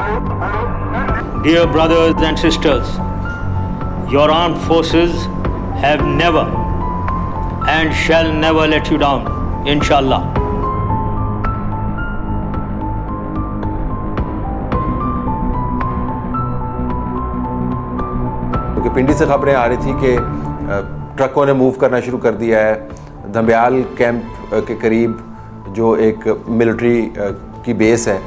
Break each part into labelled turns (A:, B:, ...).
A: Dear brothers and sisters, your armed forces have never and shall never let you down, inshallah.
B: क्योंकि पिंडी से खबरें आ रही थी कि ट्रकों ने मूव करना शुरू कर दिया है धंबियाल कैंप के करीब, जो एक मिलिट्री की बेस है,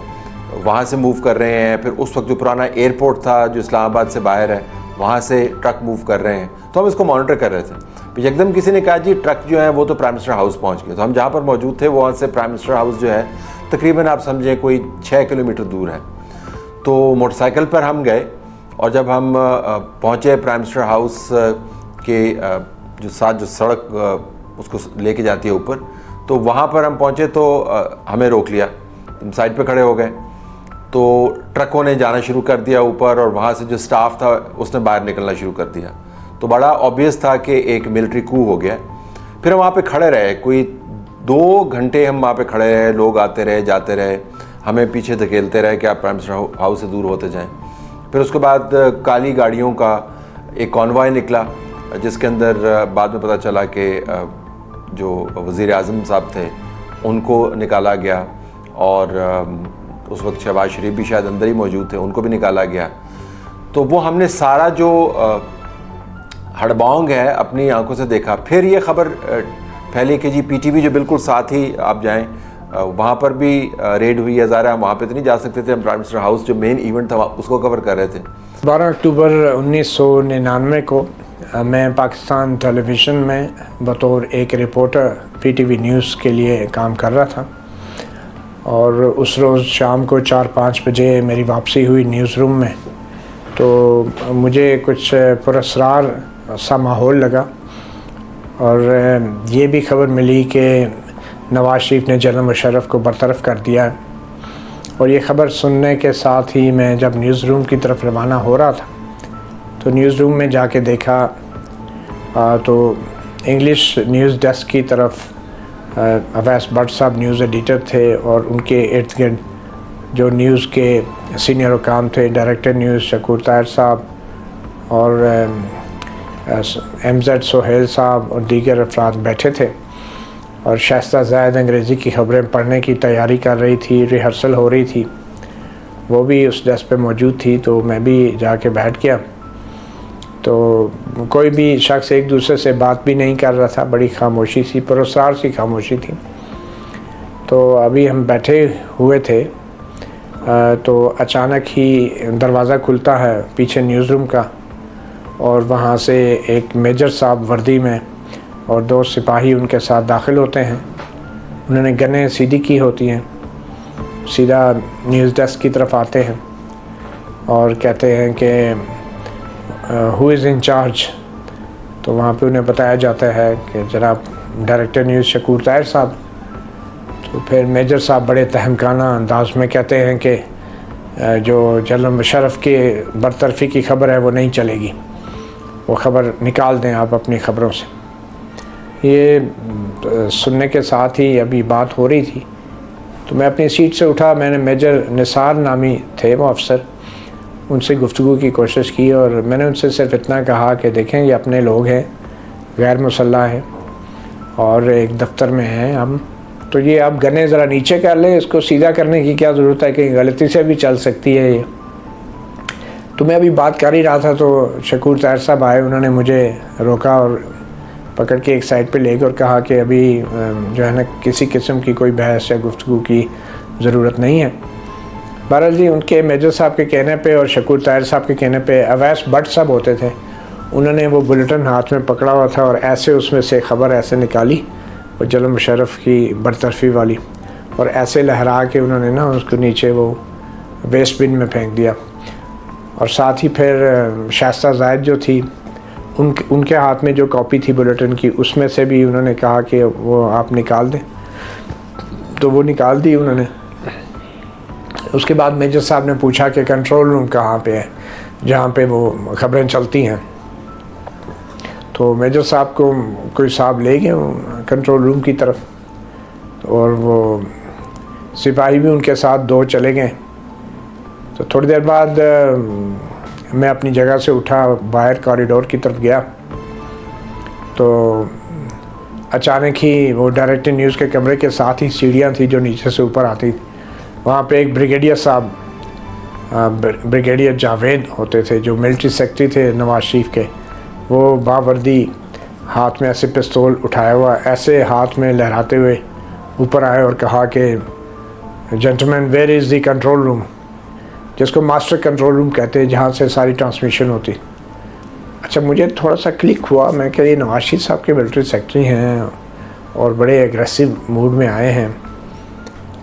B: वहाँ से मूव कर रहे हैं। फिर उस वक्त जो पुराना एयरपोर्ट था जो इस्लामाबाद से बाहर है, वहाँ से ट्रक मूव कर रहे हैं। तो हम इसको मॉनिटर कर रहे थे। फिर एकदम किसी ने कहा जी ट्रक जो है वो तो प्राइम मिनिस्टर हाउस पहुँच गए। तो हम जहाँ पर मौजूद थे वहाँ से प्राइम मिनिस्टर हाउस जो है तकरीबन आप समझें कोई 6 किलोमीटर दूर है। तो मोटरसाइकिल पर हम गए और जब हम पहुँचे प्राइम मिनिस्टर हाउस के जो सड़क उसको लेके जाती है ऊपर, तो वहाँ पर हम पहुँचे तो हमें रोक लिया, साइड पे खड़े हो गए। तो ट्रकों ने जाना शुरू कर दिया ऊपर और वहाँ से जो स्टाफ था उसने बाहर निकलना शुरू कर दिया। तो बड़ा ऑब्वियस था कि एक मिलिट्री कू हो गया। फिर हम वहाँ पे खड़े रहे, कोई 2 घंटे हम वहाँ पे खड़े रहे। लोग आते रहे जाते रहे, हमें पीछे धकेलते रहे कि आप प्राइम मिनिस्टर हाउस से दूर होते जाएं। फिर उसके बाद काली गाड़ियों का एक कॉन्वॉय निकला, जिसके अंदर बाद में पता चला कि जो वज़ीर आज़म साहब थे उनको निकाला गया और उस वक्त शहबाज शरीफ भी शायद अंदर ही मौजूद थे, उनको भी निकाला गया। तो वो हमने सारा जो हड़बौंग है अपनी आंखों से देखा। फिर ये खबर फैली कि जी पीटीवी जो बिल्कुल साथ ही आप जाएं वहाँ पर भी रेड हुई है। ज़ाहिर है हम वहाँ पे तो नहीं जा सकते थे, हम प्राइम मिनिस्टर हाउस जो मेन इवेंट था उसको कवर कर रहे थे।
C: 12 अक्टूबर 1999 को मैं पाकिस्तान टेलीविज़न में बतौर एक रिपोर्टर पीटीवी न्यूज़ के लिए काम कर रहा था और उस रोज़ शाम को 4-5 बजे मेरी वापसी हुई न्यूज़ रूम में। तो मुझे कुछ पुरस्रार सा माहौल लगा और ये भी खबर मिली कि नवाज़ शरीफ ने जनरल मुशर्रफ को बरतरफ़ कर दिया है। और ये ख़बर सुनने के साथ ही मैं जब न्यूज़ रूम की तरफ रवाना हो रहा था तो न्यूज़ रूम में जाके देखा तो इंग्लिश न्यूज़ डेस्क की तरफ अवैस भट्ट साहब न्यूज़ एडिटर थे और उनके इर्द गिर्द जो न्यूज़ के सीनियर हुकाम थे, डायरेक्टर न्यूज़ शकूर ताहिर साहब और MZ सोहेल साहब और दीगर अफराद बैठे थे। और शाइस्ता ज़ायद अंग्रेज़ी की खबरें पढ़ने की तैयारी कर रही थी, रिहर्सल हो रही थी, वो भी उस डेस्क पे मौजूद थी। तो मैं भी जाके बैठ गया। तो कोई भी शख्स एक दूसरे से बात भी नहीं कर रहा था, बड़ी खामोशी सी, पुरस्कार सी खामोशी थी। तो अभी हम बैठे हुए थे तो अचानक ही दरवाज़ा खुलता है पीछे न्यूज़ रूम का और वहाँ से एक मेजर साहब वर्दी में और 2 सिपाही उनके साथ दाखिल होते हैं। उन्होंने गनें सीधी की होती हैं, सीधा न्यूज़ डेस्क की तरफ आते हैं और कहते हैं कि हु इज़ इन चार्ज। तो वहाँ पे उन्हें बताया जाता है कि जनाब डायरेक्टर न्यूज़ शकूर ताहिर साहब। तो फिर मेजर साहब बड़े तहमकाना अंदाज में कहते हैं कि जो जनरल मुशर्रफ के बरतरफ़ी की खबर है वो नहीं चलेगी, वो ख़बर निकाल दें आप अपनी ख़बरों से। ये सुनने के साथ ही अभी बात हो रही थी तो मैं अपनी सीट से उठा। मैंने मेजर निसार नामी थे वो अफसर, उनसे गुफ्तगू की कोशिश की और मैंने उनसे सिर्फ इतना कहा कि देखें ये अपने लोग हैं, गैर मुसल्लह हैं और एक दफ्तर में हैं हम, तो ये आप गने ज़रा नीचे कर लें, इसको सीधा करने की क्या ज़रूरत है, कहीं गलती से भी चल सकती है ये। तो मैं अभी बात कर ही रहा था तो शकूर ताहिर साहब आए, उन्होंने मुझे रोका और पकड़ के एक साइड पे लेकर और कहा कि अभी जो है ना किसी किस्म की कोई बहस या गुफ्तगू की ज़रूरत नहीं है। बहरहाल जी उनके मेजर साहब के कहने पे और शकूर ताहिर साहब के कहने पे अवैस भट्ट साहब होते थे, उन्होंने वो बुलेटिन हाथ में पकड़ा हुआ था और ऐसे उसमें से ख़बर ऐसे निकाली और जनरल मुशर्रफ की बरतरफ़ी वाली, और ऐसे लहरा के उन्होंने ना उसको नीचे वो वेस्ट बिन में फेंक दिया। और साथ ही फिर शाइस्ता ज़ायद जो थी उनके हाथ में जो कॉपी थी बुलेटिन की, उसमें से भी उन्होंने कहा कि वो आप निकाल दें, तो वो निकाल दी उन्होंने। उसके बाद मेजर साहब ने पूछा कि कंट्रोल रूम कहाँ पे है जहाँ पे वो ख़बरें चलती हैं। तो मेजर साहब को कोई साहब ले गए कंट्रोल रूम की तरफ और वो सिपाही भी उनके साथ 2 चले गए। तो थोड़ी देर बाद मैं अपनी जगह से उठा, बाहर कॉरिडोर की तरफ गया, तो अचानक ही वो डायरेक्टर न्यूज़ के कमरे के साथ ही सीढ़ियाँ थी जो नीचे से ऊपर आती। वहाँ पे एक ब्रिगेडियर साहब, ब्रिगेडियर जावेद होते थे, जो मिलिट्री सेक्रेटरी थे नवाज शरीफ के, वो बावर्दी हाथ में ऐसे पिस्तौल उठाया हुआ, ऐसे हाथ में लहराते हुए ऊपर आए और कहा कि gentleman where is the control room, जिसको मास्टर कंट्रोल रूम कहते हैं, जहाँ से सारी ट्रांसमिशन होती। अच्छा, मुझे थोड़ा सा क्लिक हुआ, मैं कह ये नवाज शरीफ साहब के मिलिट्री सेक्रेटरी हैं और बड़े एग्रेसिव मूड में आए हैं।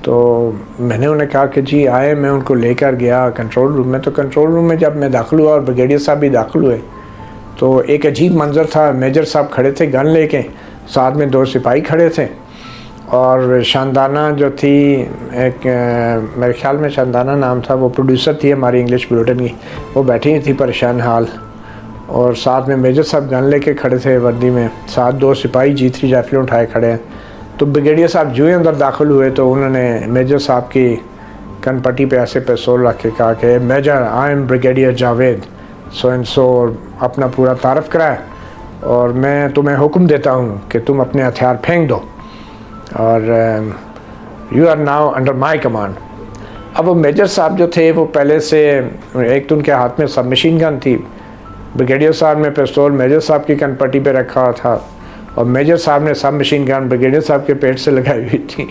C: तो मैंने उन्हें कहा कि जी आए, मैं उनको लेकर गया कंट्रोल रूम में। तो कंट्रोल रूम में जब मैं दाखिल हुआ और ब्रिगेडियर साहब भी दाखिल हुए, तो एक अजीब मंजर था। मेजर साहब खड़े थे गन लेके, साथ में 2 सिपाही खड़े थे, और शानदाना जो थी, एक मेरे ख्याल में शानदाना नाम था, वो प्रोड्यूसर थी हमारी इंग्लिश बुलेटिन की, वो बैठी थी परेशान हाल, और साथ में मेजर साहब गन लेके खड़े थे वर्दी में, साथ 2 सिपाही G3 राइफलें उठाए खड़े हैं। तो ब्रिगेडियर साहब जो ही अंदर दाखिल हुए तो उन्होंने मेजर साहब की कनपट्टी पे ऐसे पिस्तौल रख के कहा कि major I am brigadier Javed so and so, अपना पूरा तारफ़ कराया, और मैं तुम्हें हुक्म देता हूँ कि तुम अपने हथियार फेंक दो, और you are now under my command. अब वो मेजर साहब जो थे वो पहले से, एक तो उनके हाथ में सब मशीन गन थी, ब्रिगेडियर साहब ने पिस्तौल मेजर साहब की कनपट्टी पे रखा हुआ था, और मेजर साहब ने सब मशीन गन ब्रिगेडियर साहब के पेट से लगाई हुई थी।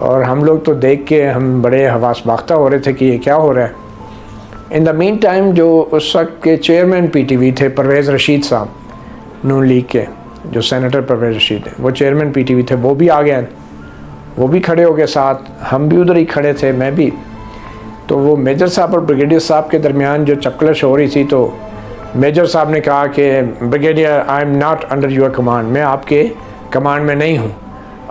C: और हम लोग तो देख के हम बड़े हवास बाख्ता हो रहे थे कि ये क्या हो रहा है। इन द मीन टाइम जो उस वक्त के चेयरमैन PTV थे परवेज़ रशीद साहब, नून लीग के, जो सेनेटर परवेज़ रशीद हैं, वो चेयरमैन PTV थे, वो भी आ गए, वो भी खड़े हो गए साथ, हम भी उधर ही खड़े थे, मैं भी। तो वो मेजर साहब और ब्रिगेडियर साहब के दरमियान जो चक्कलश हो रही थी, तो मेजर साहब ने कहा कि brigadier I am not under your command, मैं आपके कमांड में नहीं हूँ,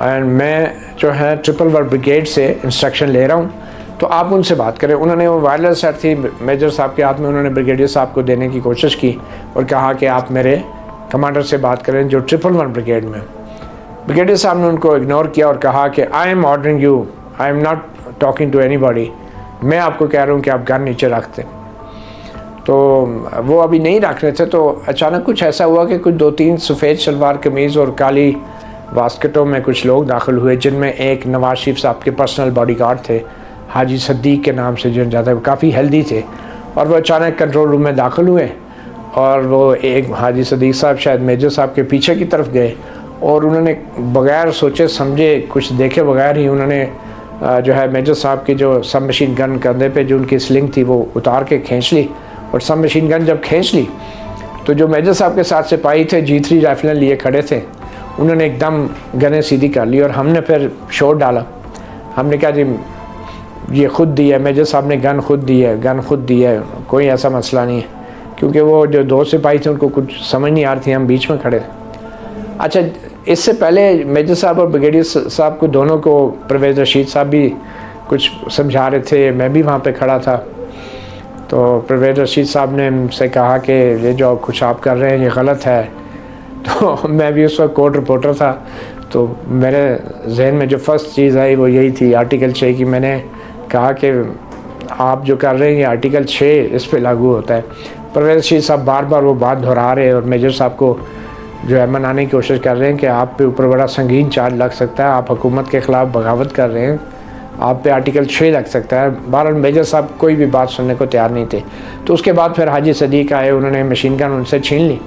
C: एंड मैं जो है 111 ब्रिगेड से इंस्ट्रक्शन ले रहा हूँ, तो आप उनसे बात करें। उन्होंने वो वायरलेस सेट थी मेजर साहब के हाथ में, उन्होंने ब्रिगेडियर साहब को देने की कोशिश की और कहा कि आप मेरे कमांडर से बात करें जो 111 ब्रिगेड में। ब्रिगेडियर साहब ने उनको इग्नोर किया और कहा कि I am ordering you, I am not talking to anybody, मैं आपको कह रहा हूँ कि आप गन नीचे रख दें। तो वो अभी नहीं रख रहे थे, तो अचानक कुछ ऐसा हुआ कि कुछ 2-3 सफ़ेद शलवार कमीज़ और काली वास्कटों में कुछ लोग दाखिल हुए, जिनमें एक नवाज शरीफ साहब के पर्सनल बॉडीगार्ड थे, हाजी सद्दीक के नाम से, जो ज़्यादा काफ़ी हेल्दी थे, और वो अचानक कंट्रोल रूम में दाखिल हुए, और वो एक हाजी सद्दीक साहब शायद मेजर साहब के पीछे की तरफ गए, और उन्होंने बग़ैर सोचे समझे, कुछ देखे बगैर ही उन्होंने जो है मेजर साहब की जो सब मशीन गन कंधे पे जो उनकी स्लिंग थी वो उतार के खींच ली, और सब मशीन गन जब खींच ली तो जो मेजर साहब के साथ सिपाही थे G3 राइफलें लिए खड़े थे, उन्होंने एकदम गनें सीधी कर ली, और हमने फिर शोर डाला। हमने कहा जी ये खुद दी है, मेजर साहब ने गन खुद दी है, गन खुद दी है, कोई ऐसा मसला नहीं है, क्योंकि वो जो 2 सिपाही थे उनको कुछ समझ नहीं आ रही थी, हम बीच में खड़े थे। अच्छा, इससे पहले मेजर साहब और ब्रिगेडियर साहब को दोनों को परवेज़ रशीद साहब भी कुछ समझा रहे थे, मैं भी वहाँ पे खड़ा था। तो परवेज़ रशीद साहब ने मुझसे कहा कि ये जो कुछ आप कर रहे हैं ये गलत है। तो मैं भी उस वक्त कोर्ट रिपोर्टर था, तो मेरे जहन में जो फर्स्ट चीज़ आई वो यही थी, आर्टिकल 6 की। मैंने कहा कि आप जो कर रहे हैं ये आर्टिकल 6 इस पे लागू होता है। परवेज़ रशीद साहब बार बार वो बात दोहरा रहे और मेजर साहब को जो है मनाने की कोशिश कर रहे हैं कि आप पे ऊपर बड़ा संगीन चार्ज लग सकता है, आप हुकूमत के ख़िलाफ़ बगावत कर रहे हैं, आप पे आर्टिकल 6 लग सकता है। बहरहाल मेजर साहब कोई भी बात सुनने को तैयार नहीं थे। तो उसके बाद फिर हाजी सदीक आए, उन्होंने मशीन गन उनसे छीन ली।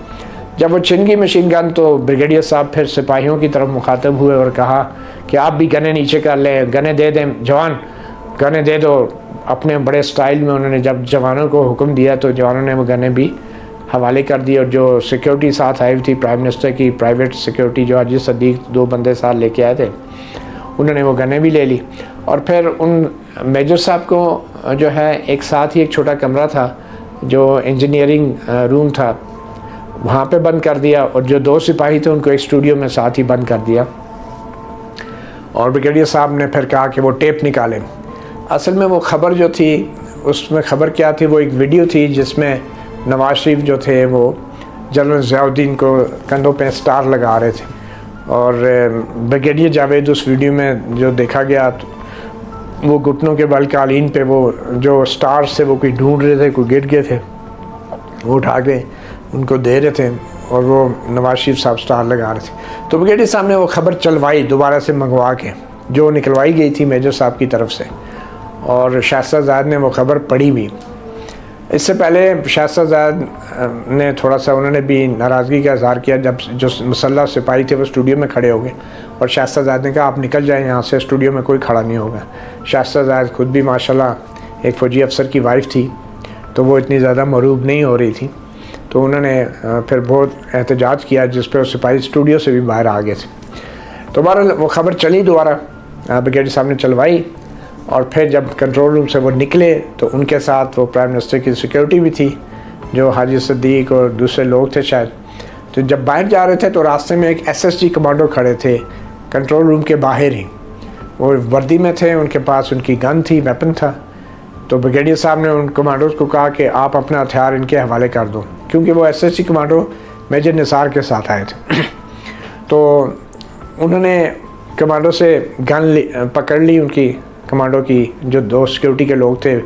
C: जब वो छीन गई मशीन गन तो ब्रिगेडियर साहब फिर सिपाहियों की तरफ मुखातब हुए और कहा कि आप भी गने नीचे कर लें, गने दे दें जवान, गने दे दो। अपने बड़े स्टाइल में उन्होंने जब जवानों को हुक्म दिया तो जवानों ने वो गने भी हवाले कर दी, और जो सिक्योरिटी साथ आई थी प्राइम मिनिस्टर की प्राइवेट सिक्योरिटी, जो हाजी सदीक 2 बंदे साथ लेके आए थे, उन्होंने वो गने भी ले ली। और फिर उन मेजर साहब को जो है एक साथ ही एक छोटा कमरा था जो इंजीनियरिंग रूम था, वहाँ पे बंद कर दिया, और जो 2 सिपाही थे उनको एक स्टूडियो में साथ ही बंद कर दिया। और ब्रिगेडियर साहब ने फिर कहा कि वो टेप निकालें। असल में वो ख़बर जो थी उसमें ख़बर क्या थी, वो एक वीडियो थी जिसमें नवाज शरीफ जो थे वो जनरल ज़ियाउद्दीन को कंधों पे स्टार लगा रहे थे, और ब्रिगेडियर जावेद उस वीडियो में जो देखा गया वो घुटनों के बल कालीन पे वो जो स्टार्स थे वो कोई ढूंढ रहे थे, कोई गिर गए थे, वो उठा के उनको दे रहे थे और वो नवाज शरीफ साहब स्टार लगा रहे थे। तो ब्रिगेडियर साहब ने वो ख़बर चलवाई दोबारा से मंगवा के, जो निकलवाई गई थी मेजर साहब की तरफ से, और शाहजाद ने वो ख़बर पढ़ी भी। इससे पहले शाहजाद ने थोड़ा सा उन्होंने भी नाराज़गी का इज़हार किया जब जो मुसल्लह सिपाही थे वो स्टूडियो में खड़े हो गए और शाहजाद ने कहा आप निकल जाएं यहाँ से, स्टूडियो में कोई खड़ा नहीं होगा। शाहजाद खुद भी माशाल्लाह एक फ़ौजी अफसर की वाइफ थी, तो वो इतनी ज़्यादा मरूब नहीं हो रही थी, तो उन्होंने फिर बहुत एहतजाज किया जिस पर सिपाही स्टूडियो से भी बाहर आ गए थे। तो बहरहाल वो ख़बर चली दोबारा, ब्रिगेडियर साहब ने चलवाई, और फिर जब कंट्रोल रूम से वो निकले तो उनके साथ वो प्राइम मिनिस्टर की सिक्योरिटी भी थी, जो हाजी सदीक और दूसरे लोग थे शायद। तो जब बाहर जा रहे थे तो रास्ते में एक SSG कमांडो खड़े थे कंट्रोल रूम के बाहर ही, वो वर्दी में थे, उनके पास उनकी गन थी, वेपन था। तो ब्रिगेडियर साहब ने उन कमांडोज़ को कहा कि आप अपना हथियार इनके हवाले कर दो, क्योंकि वो SSG कमांडो मेजर निसार के साथ आए थे। तो उन्होंने कमांडो से गन पकड़ ली, उनकी कमांडो की जो दो सिक्योरिटी के लोग थे,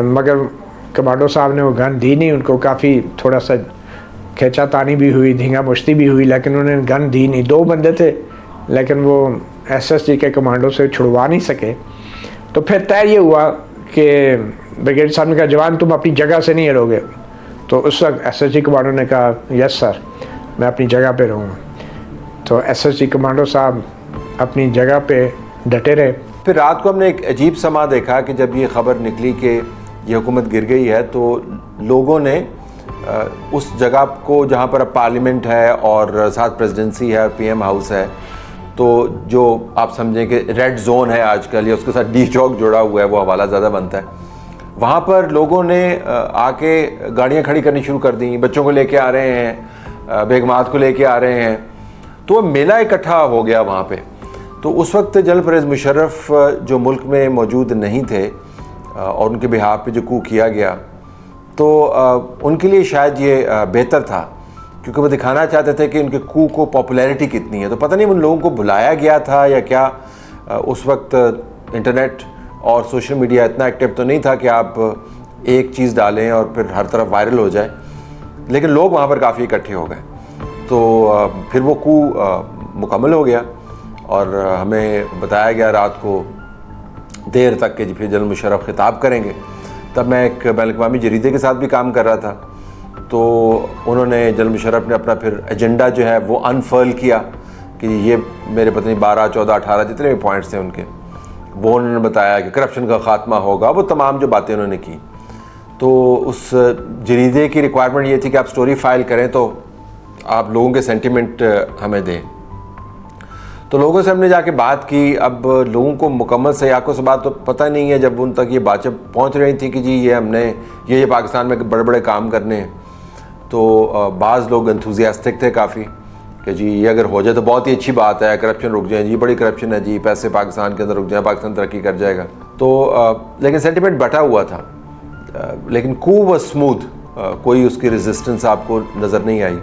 C: मगर कमांडो साहब ने वो गन दी नहीं उनको। काफ़ी थोड़ा सा खींचा तानी भी हुई, धींगा मुश्ती भी हुई, लेकिन उन्होंने गन दी नहीं। 2 बंदे थे लेकिन वो SSG के कमांडो से छुड़वा नहीं सके। तो फिर तय ये हुआ कि ब्रिगेडियर साहब ने कहा जवान तुम अपनी जगह से नहीं हिलोगे। तो उस वक्त SSG कमांडो ने कहा यस सर, मैं अपनी जगह पे रहूँगा। तो SSG कमांडो साहब अपनी जगह पे डटे रहे।
B: फिर रात को हमने एक अजीब समा देखा कि जब ये ख़बर निकली कि ये हुकूमत गिर गई है, तो लोगों ने उस जगह को जहाँ पर अब पार्लियामेंट है और साथ प्रेसिडेंसी है, PM हाउस है, तो जो आप समझें कि रेड जोन है आजकल, या उसके साथ डी चौक जुड़ा हुआ है, वो हवाला ज़्यादा बनता है, वहाँ पर लोगों ने आके गाड़ियाँ खड़ी करनी शुरू कर दी, बच्चों को लेके आ रहे हैं, बेगमात को लेके आ रहे हैं, तो मेला इकट्ठा हो गया वहाँ पे। तो उस वक्त जनरल परवेज़ मुशर्रफ जो मुल्क में मौजूद नहीं थे और उनके बिहाफ पे जो कू किया गया, तो उनके लिए शायद ये बेहतर था, क्योंकि वो दिखाना चाहते थे कि उनके कू को पॉपुलैरिटी कितनी है। तो पता नहीं उन लोगों को बुलाया गया था या क्या, उस वक्त इंटरनेट और सोशल मीडिया इतना एक्टिव तो नहीं था कि आप एक चीज़ डालें और फिर हर तरफ वायरल हो जाए, लेकिन लोग वहाँ पर काफ़ी इकट्ठे हो गए। तो फिर वो कू मुकम्मल हो गया और हमें बताया गया रात को देर तक कि फिर जनरल मुशर्रफ खिताब करेंगे। तब मैं एक बैनुल-अक़वामी जरीदे के साथ भी काम कर रहा था, तो उन्होंने जनरल मुशर्रफ ने अपना फिर एजेंडा जो है वो अनफर्ल किया कि ये मेरे पता नहीं 12, 14, 18 जितने भी पॉइंट्स थे उनके, वो उन्होंने बताया कि करप्शन का ख़ात्मा होगा, वो तमाम जो बातें उन्होंने की। तो उस जरीदे की रिक्वायरमेंट ये थी कि आप स्टोरी फाइल करें तो आप लोगों के सेंटिमेंट हमें दें। तो लोगों से हमने जाके बात की। अब लोगों को मुकम्मल सयाक़ो से बात तो पता नहीं है, जब उन तक ये बातें पहुंच रही थी कि जी ये हमने ये पाकिस्तान में बड़े बड़े काम करने हैं, तो बाज़ लोग एंथुसियास्टिक थे काफ़ी कि जी ये अगर हो जाए तो बहुत ही अच्छी बात है, करप्शन रुक जाए, जी बड़ी करप्शन है जी, पैसे पाकिस्तान के अंदर रुक जाए, पाकिस्तान तरक्की कर जाएगा। तो लेकिन सेंटिमेंट बटा हुआ था, लेकिन कू व स्मूथ, कोई उसकी रेजिस्टेंस आपको नज़र नहीं आई।